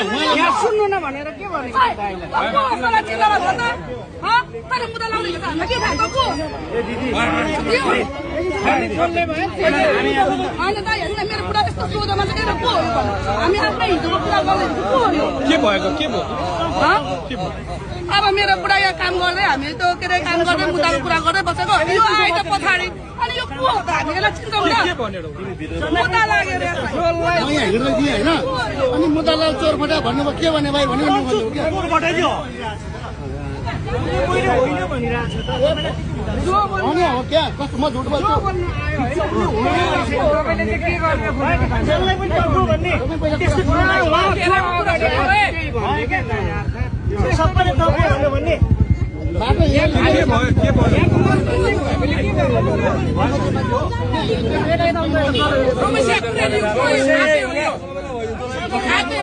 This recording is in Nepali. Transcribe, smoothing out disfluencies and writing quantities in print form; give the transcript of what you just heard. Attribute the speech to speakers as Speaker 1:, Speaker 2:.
Speaker 1: यहाँ सुन्नु न भनेर के भनेको मलाई चिल्लामा छ त तैँले मुद्दा लाउँदैछ त के भएको को होइन त हेर्नु न मेरो कुरा त्यस्तो सोधमा चाहिँ को हो हामी आफ्नै हिजोको कुरा गर्दैछ को हो
Speaker 2: के भएको
Speaker 1: अब मेरो बुढा यहाँ काम गर्दै हामी त के अरे काम गर्दै मुद्दाको कुरा गर्दै बसेको यो आएछ पछाडि अनि यो को हो त हामी यसलाई चिन्छौँ मुद्दा लाग्यो रे
Speaker 3: अनि मुद्दालाई चोर फटा भन्नुभयो के भने भाइ भन्नु हो क्या कस्तो म झुट बोल्छु